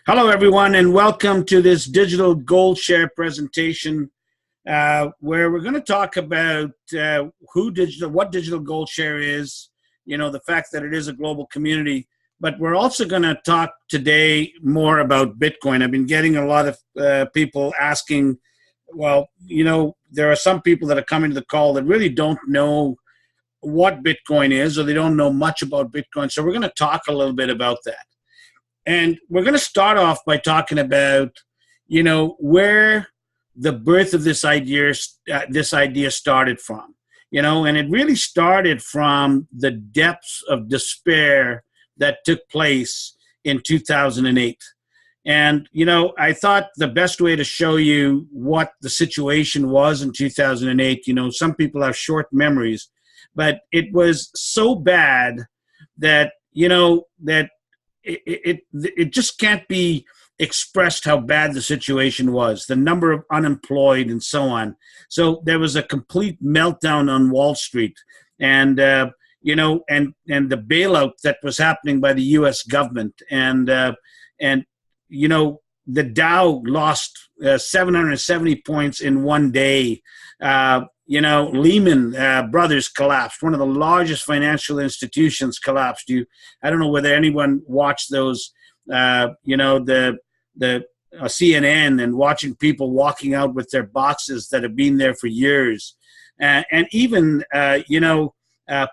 Hello, everyone, and welcome to this digital gold share presentation, where we're going to talk about what digital gold share is. The fact that it is a global community, but we're also going to talk today more about Bitcoin. I've been getting a lot of people asking. Well, there are some people that are coming to the call that really don't know what Bitcoin is, or they don't know much about Bitcoin. So we're going to talk a little bit about that. And we're going to start off by talking about, where the birth of this idea started from, and it really started from the depths of despair that took place in 2008. And, I thought the best way to show you what the situation was in 2008, some people have short memories, but it was so bad that, that it just can't be expressed how bad the situation was, the number of unemployed and so on. So there was a complete meltdown on Wall Street, and and the bailout that was happening by the U.S. government, and the Dow lost 770 points in one day. Lehman Brothers collapsed. One of the largest financial institutions collapsed. I don't know whether anyone watched those, the CNN, and watching people walking out with their boxes that have been there for years. And even,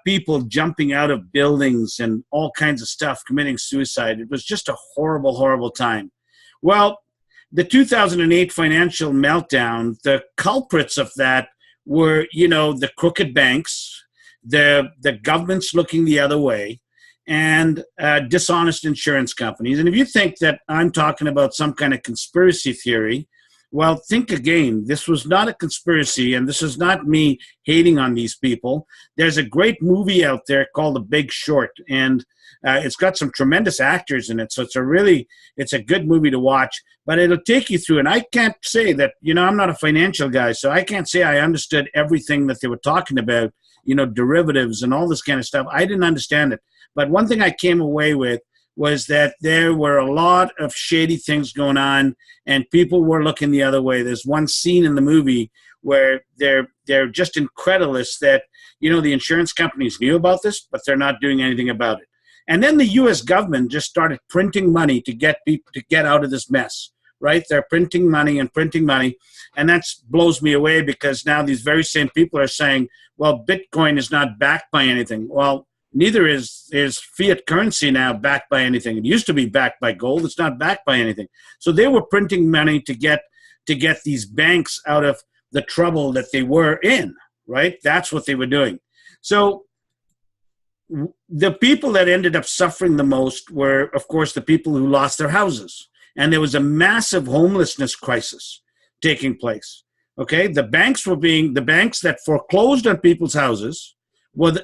people jumping out of buildings and all kinds of stuff, committing suicide. It was just a horrible, horrible time. Well, the 2008 financial meltdown, the culprits of that were, the crooked banks, the governments looking the other way, and dishonest insurance companies. And if you think that I'm talking about some kind of conspiracy theory, well, think again. This was not a conspiracy, and this is not me hating on these people. There's a great movie out there called The Big Short, and it's got some tremendous actors in it. So it's a good movie to watch, but it'll take you through. And I can't say that, I'm not a financial guy, so I can't say I understood everything that they were talking about, derivatives and all this kind of stuff. I didn't understand it. But one thing I came away with was that there were a lot of shady things going on, and people were looking the other way. There's one scene in the movie where they're just incredulous that, the insurance companies knew about this, but they're not doing anything about it. And then the U.S. government just started printing money to get people to get out of this mess, right? They're printing money, and that blows me away, because now these very same people are saying, well, Bitcoin is not backed by anything. Well, neither is fiat currency now backed by anything. It used to be backed by gold. It's not backed by anything. So they were printing money to get these banks out of the trouble that they were in, right? That's what they were doing. So the people that ended up suffering the most were, of course, the people who lost their houses. And there was a massive homelessness crisis taking place. Okay, the banks that foreclosed on people's houses,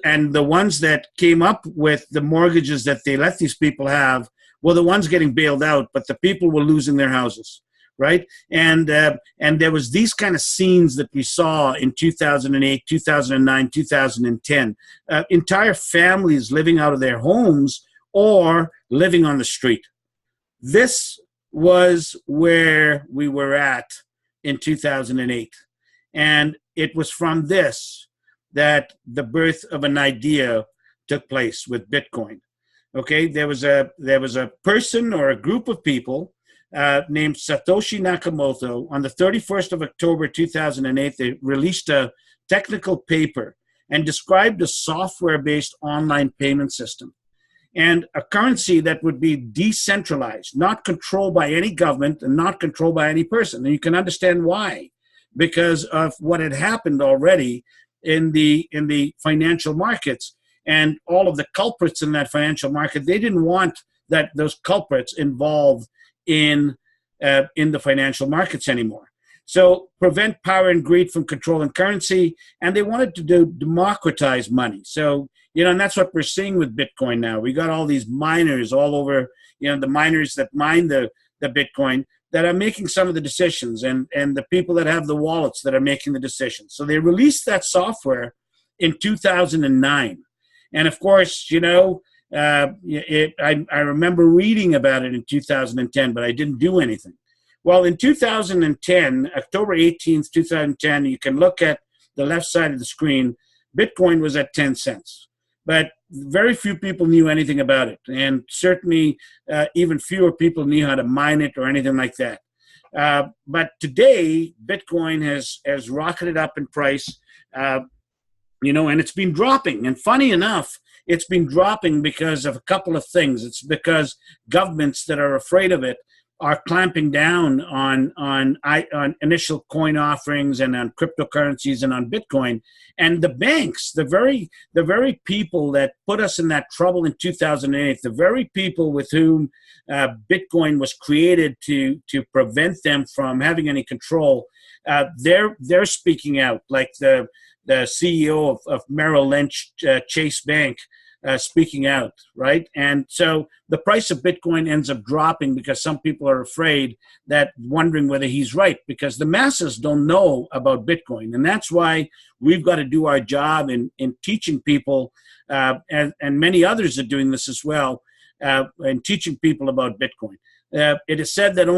and the ones that came up with the mortgages that they let these people have, were the ones getting bailed out, but the people were losing their houses, right? And there was these kind of scenes that we saw in 2008, 2009, 2010. Entire families living out of their homes or living on the street. This was where we were at in 2008. And it was from this that the birth of an idea took place with Bitcoin. Okay, there was a person or a group of people named Satoshi Nakamoto. On the 31st of October 2008, they released a technical paper and described a software-based online payment system and a currency that would be decentralized, not controlled by any government and not controlled by any person. And you can understand why, because of what had happened already in the financial markets, and all of the culprits in that financial market. They didn't want those culprits involved in the financial markets anymore. So prevent power and greed from controlling currency, and they wanted to democratize money. So, and that's what we're seeing with Bitcoin now. We got all these miners all over, the miners that mine the Bitcoin, that are making some of the decisions, and the people that have the wallets that are making the decisions. So they released that software in 2009. And of course, I remember reading about it in 2010, but I didn't do anything. Well, in 2010, October 18th, 2010, you can look at the left side of the screen. Bitcoin was at 10 cents, but very few people knew anything about it. And certainly even fewer people knew how to mine it or anything like that. But today, Bitcoin has rocketed up in price, and it's been dropping. And funny enough, it's been dropping because of a couple of things. It's because governments that are afraid of it are clamping down on initial coin offerings and on cryptocurrencies and on Bitcoin. And the banks, the very people that put us in that trouble in 2008, the very people with whom Bitcoin was created to prevent them from having any control, they're speaking out, like the CEO of Merrill Lynch Chase Bank. Speaking out, right? And so the price of Bitcoin ends up dropping because some people are afraid, that wondering whether he's right, because the masses don't know about Bitcoin. And that's why we've got to do our job in teaching people, and many others are doing this as well, and teaching people about Bitcoin. It is said that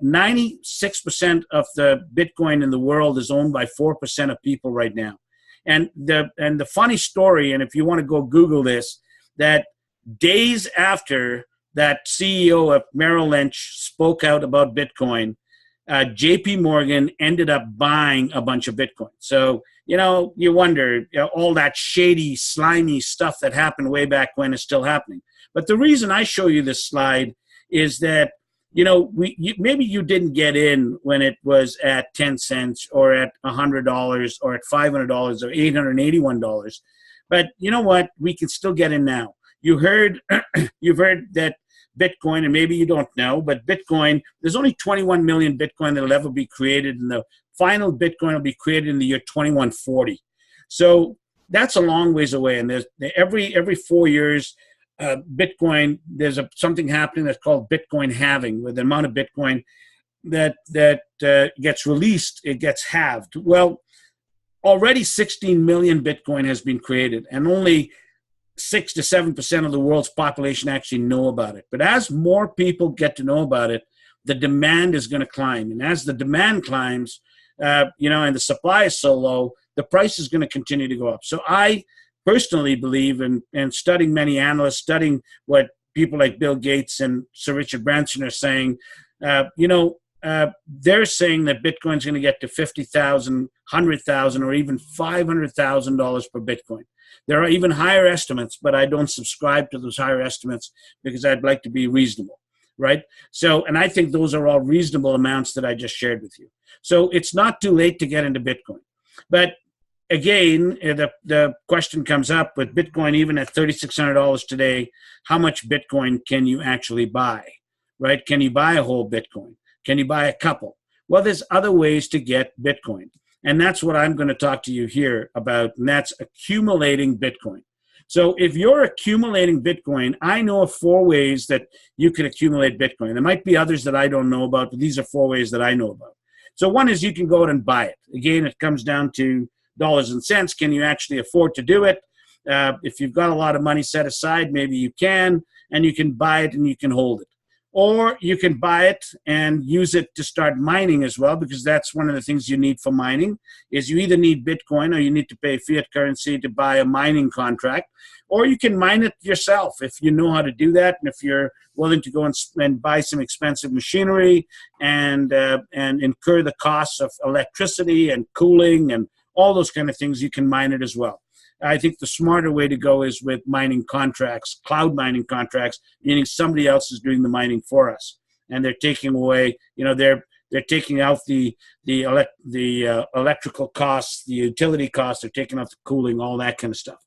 96% of the Bitcoin in the world is owned by 4% of people right now. And the funny story, and if you want to go Google this, that days after that CEO of Merrill Lynch spoke out about Bitcoin, JP Morgan ended up buying a bunch of Bitcoin. So, you wonder, all that shady, slimy stuff that happened way back when is still happening. But the reason I show you this slide is that, maybe you didn't get in when it was at 10 cents or at $100 or at $500 or $881. But you know what? We can still get in now. You've heard that Bitcoin, and maybe you don't know, but Bitcoin, there's only 21 million Bitcoin that will ever be created, and the final Bitcoin will be created in the year 2140. So that's a long ways away. And there's every 4 years, Bitcoin, there's something happening that's called Bitcoin halving, where the amount of Bitcoin that gets released, it gets halved. Well, already 16 million Bitcoin has been created, and only 6 to 7% of the world's population actually know about it. But as more people get to know about it, the demand is going to climb. And as the demand climbs, and the supply is so low, the price is going to continue to go up. So I personally believe, and studying many analysts, studying what people like Bill Gates and Sir Richard Branson are saying, they're saying that Bitcoin's going to get to $50,000, $100,000, or even $500,000 per Bitcoin. There are even higher estimates, but I don't subscribe to those higher estimates because I'd like to be reasonable, right? So, and I think those are all reasonable amounts that I just shared with you. So it's not too late to get into Bitcoin. But again, the question comes up with Bitcoin, even at $3,600 today, how much Bitcoin can you actually buy, right? Can you buy a whole Bitcoin? Can you buy a couple? Well, there's other ways to get Bitcoin. And that's what I'm going to talk to you here about, and that's accumulating Bitcoin. So if you're accumulating Bitcoin, I know of 4 ways that you can accumulate Bitcoin. There might be others that I don't know about, but these are 4 ways that I know about. So one is you can go out and buy it. Again, it comes down to dollars and cents. Can you actually afford to do it? If you've got a lot of money set aside, maybe you can, and you can buy it and you can hold it. Or you can buy it and use it to start mining as well, because that's one of the things you need for mining, is you either need Bitcoin or you need to pay fiat currency to buy a mining contract, or you can mine it yourself if you know how to do that, and if you're willing to go and buy some expensive machinery and incur the costs of electricity and cooling and all those kind of things, you can mine it as well. I think the smarter way to go is with mining contracts, cloud mining contracts, meaning somebody else is doing the mining for us, and they're taking away, they're taking out the electrical costs, the utility costs, they're taking out the cooling, all that kind of stuff.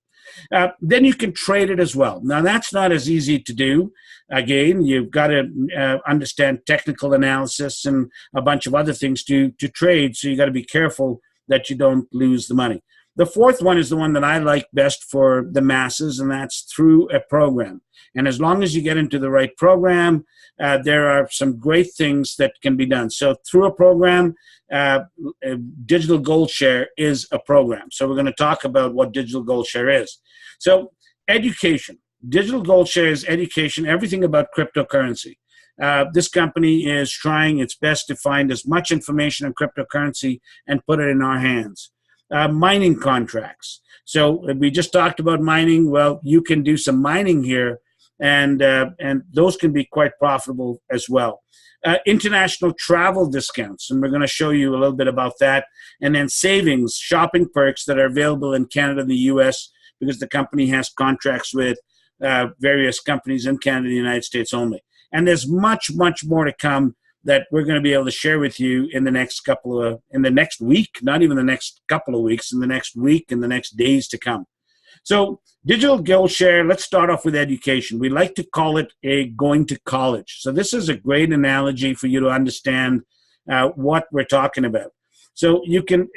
Then you can trade it as well. Now, that's not as easy to do. Again, you've got to understand technical analysis and a bunch of other things to trade, so you got to be careful that you don't lose the money. The fourth one is the one that I like best for the masses, and that's through a program. And as long as you get into the right program, there are some great things that can be done. So through a program, Digital Gold Share is a program. So we're going to talk about what Digital Gold Share is. So education. Digital Gold Share is education, everything about cryptocurrency. This company is trying its best to find as much information on cryptocurrency and put it in our hands. Mining contracts. So we just talked about mining. Well, you can do some mining here, and those can be quite profitable as well. International travel discounts, and we're going to show you a little bit about that. And then savings, shopping perks that are available in Canada and the U.S. because the company has contracts with various companies in Canada and the United States only. And there's much, much more to come that we're going to be able to share with you in the next in the next week, not even the next couple of weeks, in the next week and the next days to come. So Digital Gold Share, let's start off with education. We like to call it a going to college. So this is a great analogy for you to understand what we're talking about. So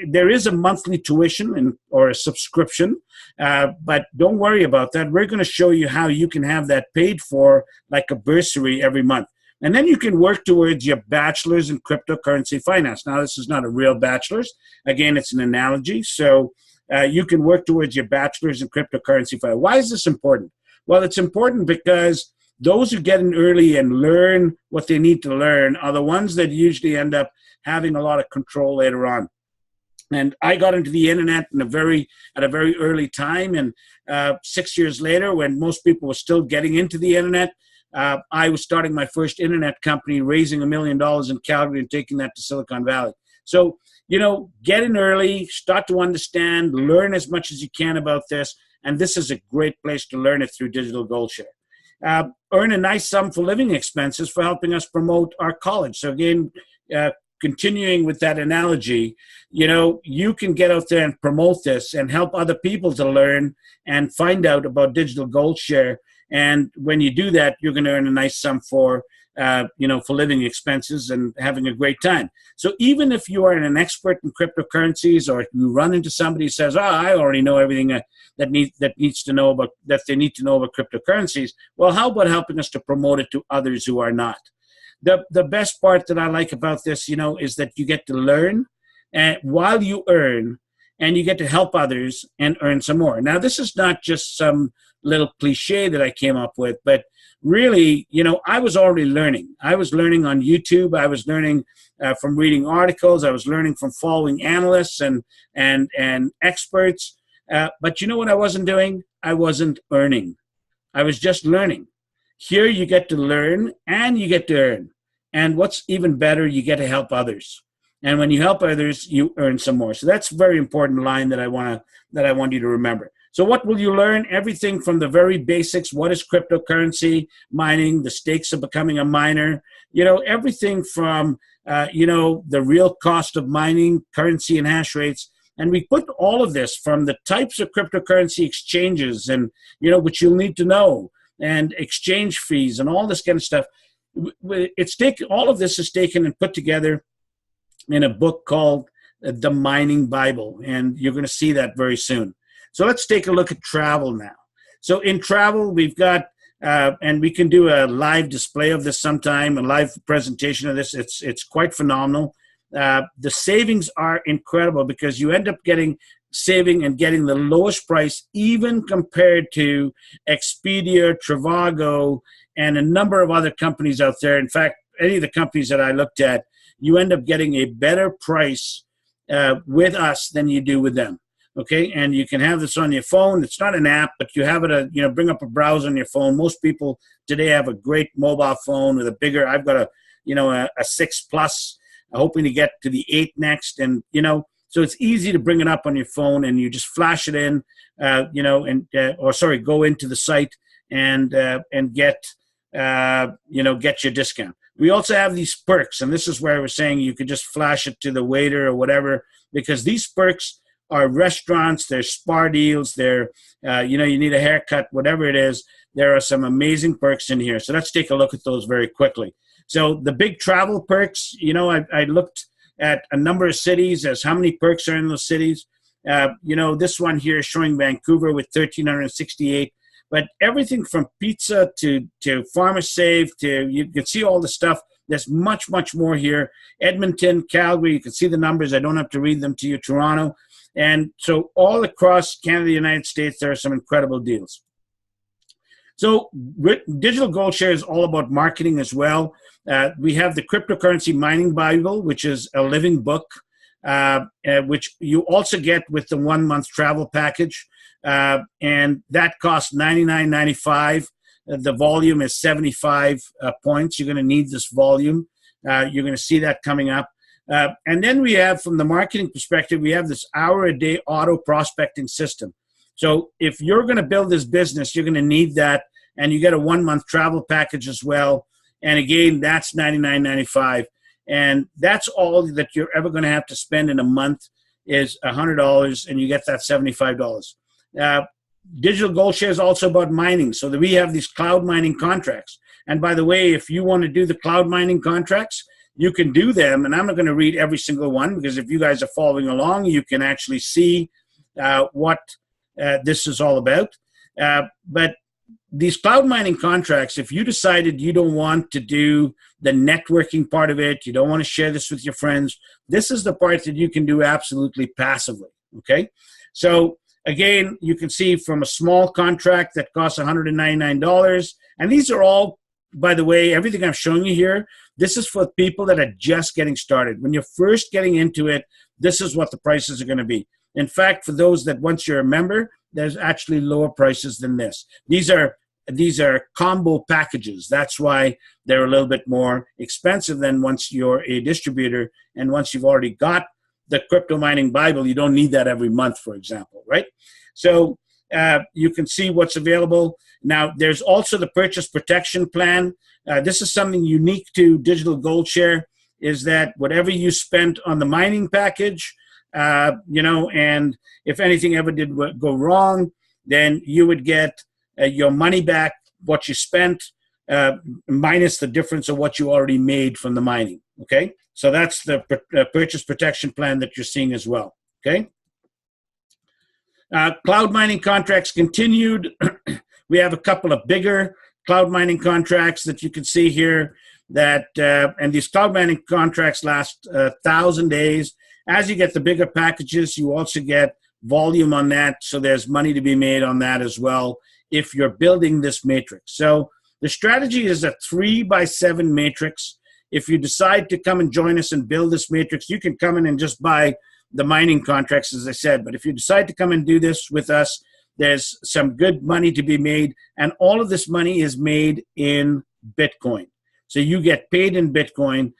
there is a monthly tuition or a subscription, but don't worry about that. We're going to show you how you can have that paid for like a bursary every month. And then you can work towards your bachelor's in cryptocurrency finance. Now, this is not a real bachelor's. Again, it's an analogy. So you can work towards your bachelor's in cryptocurrency finance. Why is this important? Well, it's important because those who get in early and learn what they need to learn are the ones that usually end up having a lot of control later on. And I got into the internet at a very early time. And 6 years later, when most people were still getting into the internet, I was starting my first internet company, raising $1 million in Calgary and taking that to Silicon Valley. So, get in early, start to understand, learn as much as you can about this. And this is a great place to learn it through Digital Gold Share. Earn a nice sum for living expenses for helping us promote our college. So again, continuing with that analogy, you can get out there and promote this and help other people to learn and find out about Digital Gold Share. And when you do that, you're going to earn a nice sum for living expenses and having a great time. So even if you are an expert in cryptocurrencies, or if you run into somebody who says, I already know everything that they need to know about cryptocurrencies, well, how about helping us to promote it to others who are not? The best part that I like about this, is that you get to learn while you earn, and you get to help others and earn some more. Now, this is not just some little cliche that I came up with, but really, I was already learning. I was learning on YouTube. I was learning from reading articles. I was learning from following analysts and experts. But you know what I wasn't doing? I wasn't earning. I was just learning. Here you get to learn and you get to earn. And what's even better, you get to help others. And when you help others, you earn some more. So that's a very important line that I want you to remember. So what will you learn? Everything from the very basics. What is cryptocurrency, mining, the stakes of becoming a miner, everything from, the real cost of mining, currency and hash rates. And we put all of this from the types of cryptocurrency exchanges and, which you'll need to know, and exchange fees and all this kind of stuff. All of this is taken and put together in a book called The Mining Bible. And you're going to see that very soon. So let's take a look at travel now. So in travel, we've got, and we can do a live display of this sometime, a live presentation of this. It's quite phenomenal. The savings are incredible because you end up saving and getting the lowest price, even compared to Expedia, Trivago, and a number of other companies out there. In fact, any of the companies that I looked at, you end up getting a better price with us than you do with them. Okay, and you can have this on your phone. It's not an app, but you have it, bring up a browser on your phone. Most people today have a great mobile phone with a bigger, I've got a 6 Plus, hoping to get to the 8 next. And, so it's easy to bring it up on your phone and you just flash it in, go into the site and get your discount. We also have these perks, and this is where we're saying you could just flash it to the waiter or whatever, because these perks are restaurants, they're spa deals, they're, you need a haircut, whatever it is. There are some amazing perks in here. So let's take a look at those very quickly. So the big travel perks, I looked at a number of cities as how many perks are in those cities. This one here is showing Vancouver with 1,368. But everything from pizza to PharmaSave to, you can see all the stuff. There's much, much more here. Edmonton, Calgary, you can see the numbers. I don't have to read them to you. Toronto. And so all across Canada, United States, there are some incredible deals. So Digital Gold Share is all about marketing as well. We have the Cryptocurrency Mining Bible, which is a living book, which you also get with the 1 month travel package. And that costs $99.95. The volume is 75 points. You're going to need this volume. You're going to see that coming up. And then we have, from the marketing perspective, we have this hour-a-day auto prospecting system. So if you're going to build this business, you're going to need that. And you get a 1 month travel package as well. And again, that's $99.95. And that's all that you're ever going to have to spend in a month is $100, and you get that $75. Digital Gold Share is also about mining. So that we have these cloud mining contracts. And by the way, if you want to do the cloud mining contracts, you can do them. And I'm not going to read every single one, because if you guys are following along, you can actually see what this is all about. But these cloud mining contracts, if you decided you don't want to do the networking part of it, you don't want to share this with your friends, this is the part that you can do absolutely passively, okay? So again, you can see from a small contract that costs $199, and these are all, by the way, everything I'm showing you here, this is for people that are just getting started. When you're first getting into it, this is what the prices are going to be. In fact, for those that once you're a member, there's actually lower prices than this. These are combo packages. That's why they're a little bit more expensive than once you're a distributor. And once you've already got the Crypto Mining Bible, you don't need that every month, for example, right? So you can see what's available. Now, there's also the Purchase Protection Plan. This is something unique to Digital Gold Share, is that whatever you spent on the mining package, and if anything ever did go wrong, then you would get your money back, what you spent, minus the difference of what you already made from the mining, okay? So that's the Purchase Protection Plan that you're seeing as well, okay? Cloud mining contracts continued. We have a couple of bigger cloud mining contracts that you can see here, that and these cloud mining contracts last 1,000 days. As you get the bigger packages, you also get volume on that, so there's money to be made on that as well if you're building this matrix. So the strategy is a 3x7 matrix. If you decide to come and join us and build this matrix, you can come in and just buy the mining contracts, as I said. But if you decide to come and do this with us, there's some good money to be made, and all of this money is made in Bitcoin. So you get paid in Bitcoin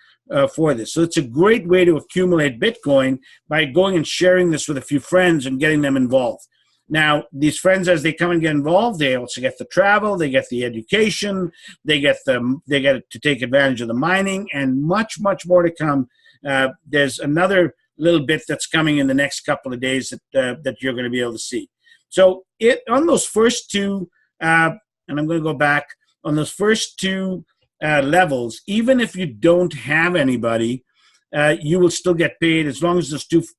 for this. So it's a great way to accumulate Bitcoin by going and sharing this with a few friends and getting them involved. Now, these friends, as they come and get involved, they also get the travel, they get the education, they get to take advantage of the mining, and much, much more to come. There's another little bit that's coming in the next couple of days that you're going to be able to see. So on those first two, and I'm going to go back, on those first two levels, even if you don't have anybody, you will still get paid as long as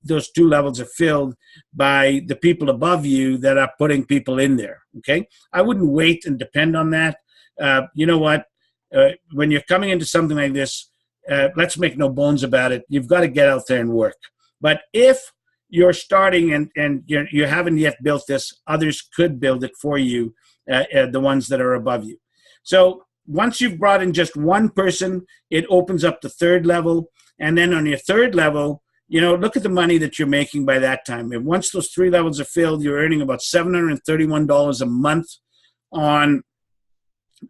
those two levels are filled by the people above you that are putting people in there, okay? I wouldn't wait and depend on that. You know what? When you're coming into something like this, let's make no bones about it. You've got to get out there and work. But if you're starting and you haven't yet built this, others could build it for you, the ones that are above you. So once you've brought in just one person, it opens up the third level. And then on your third level, look at the money that you're making by that time. And once those three levels are filled, you're earning about $731 a month on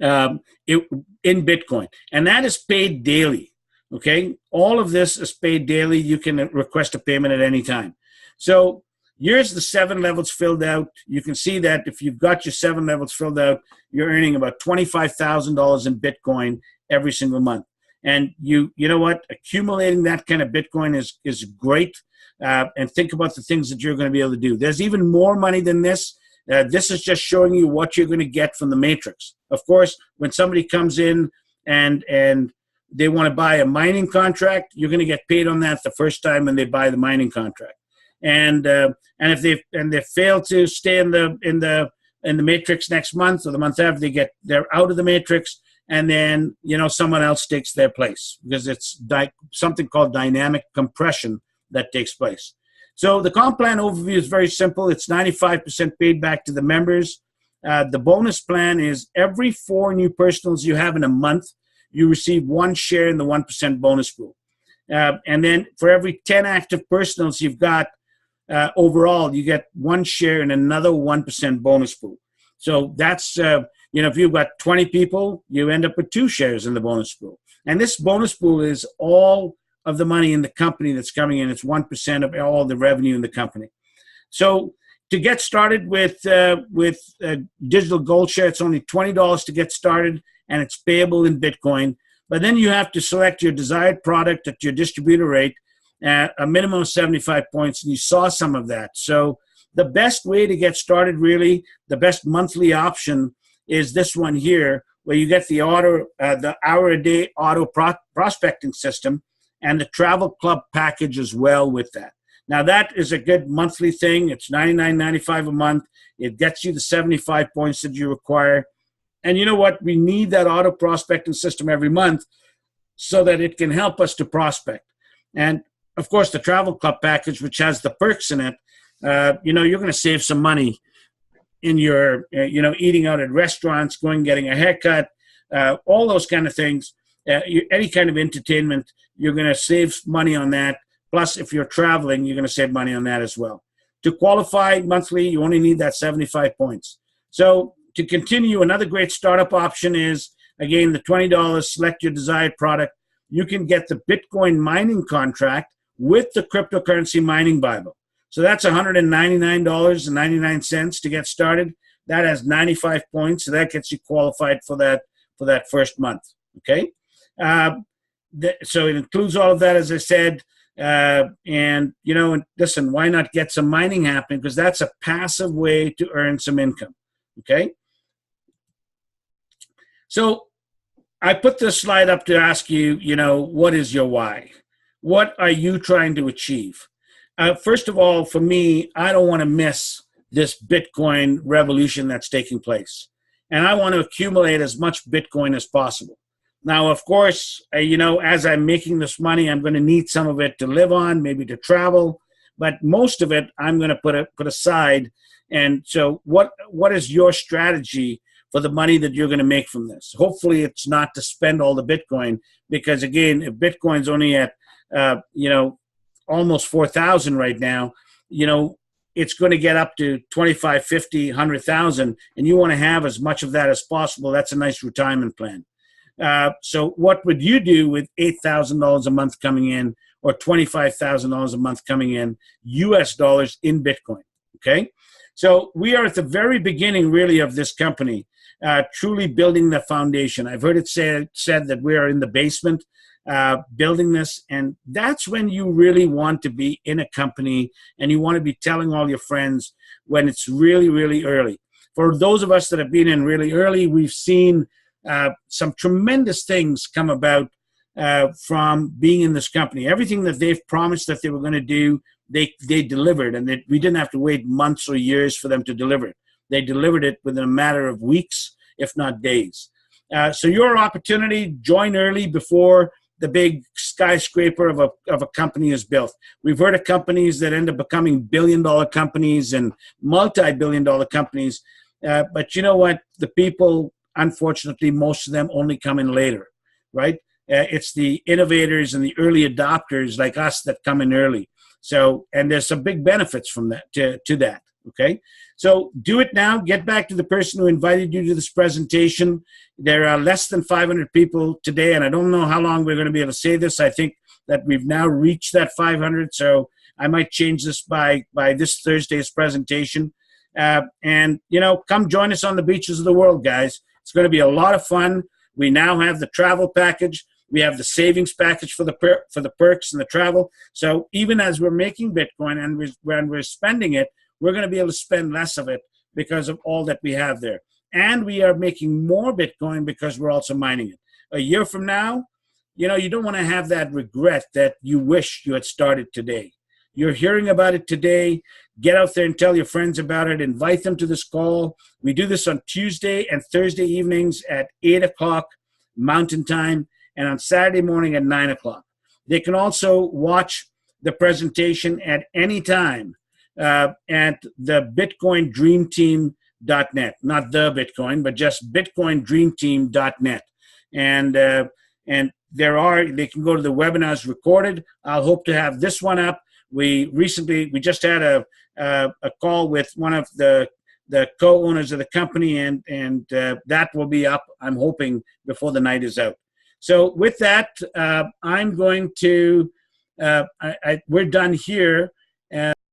in Bitcoin. And that is paid daily, okay? All of this is paid daily. You can request a payment at any time. So here's the 7 levels filled out. You can see that if you've got your 7 levels filled out, you're earning about $25,000 in Bitcoin every single month. And you know what? Accumulating that kind of Bitcoin is great. And think about the things that you're going to be able to do. There's even more money than this. This is just showing you what you're going to get from the matrix. Of course, when somebody comes in and they want to buy a mining contract, you're going to get paid on that the first time when they buy the mining contract. And if they fail to stay in the matrix next month or the month after, they're out of the matrix, and then someone else takes their place, because it's something called dynamic compression that takes place. So the comp plan overview is very simple. It's 95% paid back to the members. The bonus plan is every 4 new personals you have in a month, you receive 1 share in the 1% bonus pool. And then for every 10 active personals you've got overall, you get 1 share in another 1% bonus pool. So that's, if you've got 20 people, you end up with 2 shares in the bonus pool. And this bonus pool is all of the money in the company that's coming in. It's 1% of all the revenue in the company. So to get started with Digital Gold Share, it's only $20 to get started, and it's payable in Bitcoin. But then you have to select your desired product at your distributor rate at a minimum of 75 points, and you saw some of that. So the best way to get started, really, the best monthly option is this one here, where you get the hour-a-day auto prospecting system and the travel club package as well with that. Now, that is a good monthly thing. It's $99.95 a month. It gets you the 75 points that you require. And you know what? We need that auto prospecting system every month so that it can help us to prospect. And, of course, the travel club package, which has the perks in it, you're going to save some money in your, eating out at restaurants, getting a haircut, all those kind of things. Any kind of entertainment, you're going to save money on that. Plus, if you're traveling, you're going to save money on that as well. To qualify monthly, you only need that 75 points. So to continue, another great startup option is, again, the $20, select your desired product. You can get the Bitcoin mining contract with the cryptocurrency mining Bible. So that's $199.99 to get started. That has 95 points, so that gets you qualified for that first month, okay? So it includes all of that, as I said. Listen, why not get some mining happening? Because that's a passive way to earn some income, okay? So I put this slide up to ask you, what is your why? What are you trying to achieve? First of all, for me, I don't want to miss this Bitcoin revolution that's taking place. And I want to accumulate as much Bitcoin as possible. Now, of course, as I'm making this money, I'm going to need some of it to live on, maybe to travel, but most of it I'm going to put aside. And so what is your strategy for the money that you're going to make from this? Hopefully it's not to spend all the Bitcoin, because again, if Bitcoin's only at, almost 4,000 right now, it's going to get up to 25, 50, 100,000, and you want to have as much of that as possible. That's a nice retirement plan. So what would you do with $8,000 a month coming in, or $25,000 a month coming in, US dollars in Bitcoin? Okay. So we are at the very beginning, really, of this company, truly building the foundation. I've heard it said that we are in the basement building this, and that's when you really want to be in a company, and you want to be telling all your friends when it's really, really early. For those of us that have been in really early, we've seen some tremendous things come about from being in this company. Everything that they've promised that they were going to do, they delivered, and we didn't have to wait months or years for them to deliver it. They delivered it within a matter of weeks, if not days. So your opportunity, join early before the big skyscraper of a company is built. We've heard of companies that end up becoming billion-dollar companies and multi-billion-dollar companies. But you know what? The people, unfortunately, most of them only come in later, right? It's the innovators and the early adopters like us that come in early. So, and there's some big benefits from that to that, okay? So do it now. Get back to the person who invited you to this presentation. There are less than 500 people today, and I don't know how long we're going to be able to say this. I think that we've now reached that 500, so I might change this by this Thursday's presentation. And, come join us on the beaches of the world, guys. It's going to be a lot of fun. We now have the travel package. We have the savings package for the perks and the travel. So even as we're making Bitcoin and when we're spending it, we're going to be able to spend less of it because of all that we have there. And we are making more Bitcoin because we're also mining it. A year from now, you don't want to have that regret that you wish you had started today. You're hearing about it today. Get out there and tell your friends about it. Invite them to this call. We do this on Tuesday and Thursday evenings at 8 o'clock Mountain Time, and on Saturday morning at 9 o'clock. They can also watch the presentation at any time at the Bitcoin Dream Team Bitcoindreamteam.net, not the Bitcoin, but just Bitcoindreamteam.net. And they can go to the webinars recorded. I'll hope to have this one up. We just had a call with one of the co-owners of the company, and that will be up, I'm hoping, before the night is out. So with that, I'm going to, we're done here.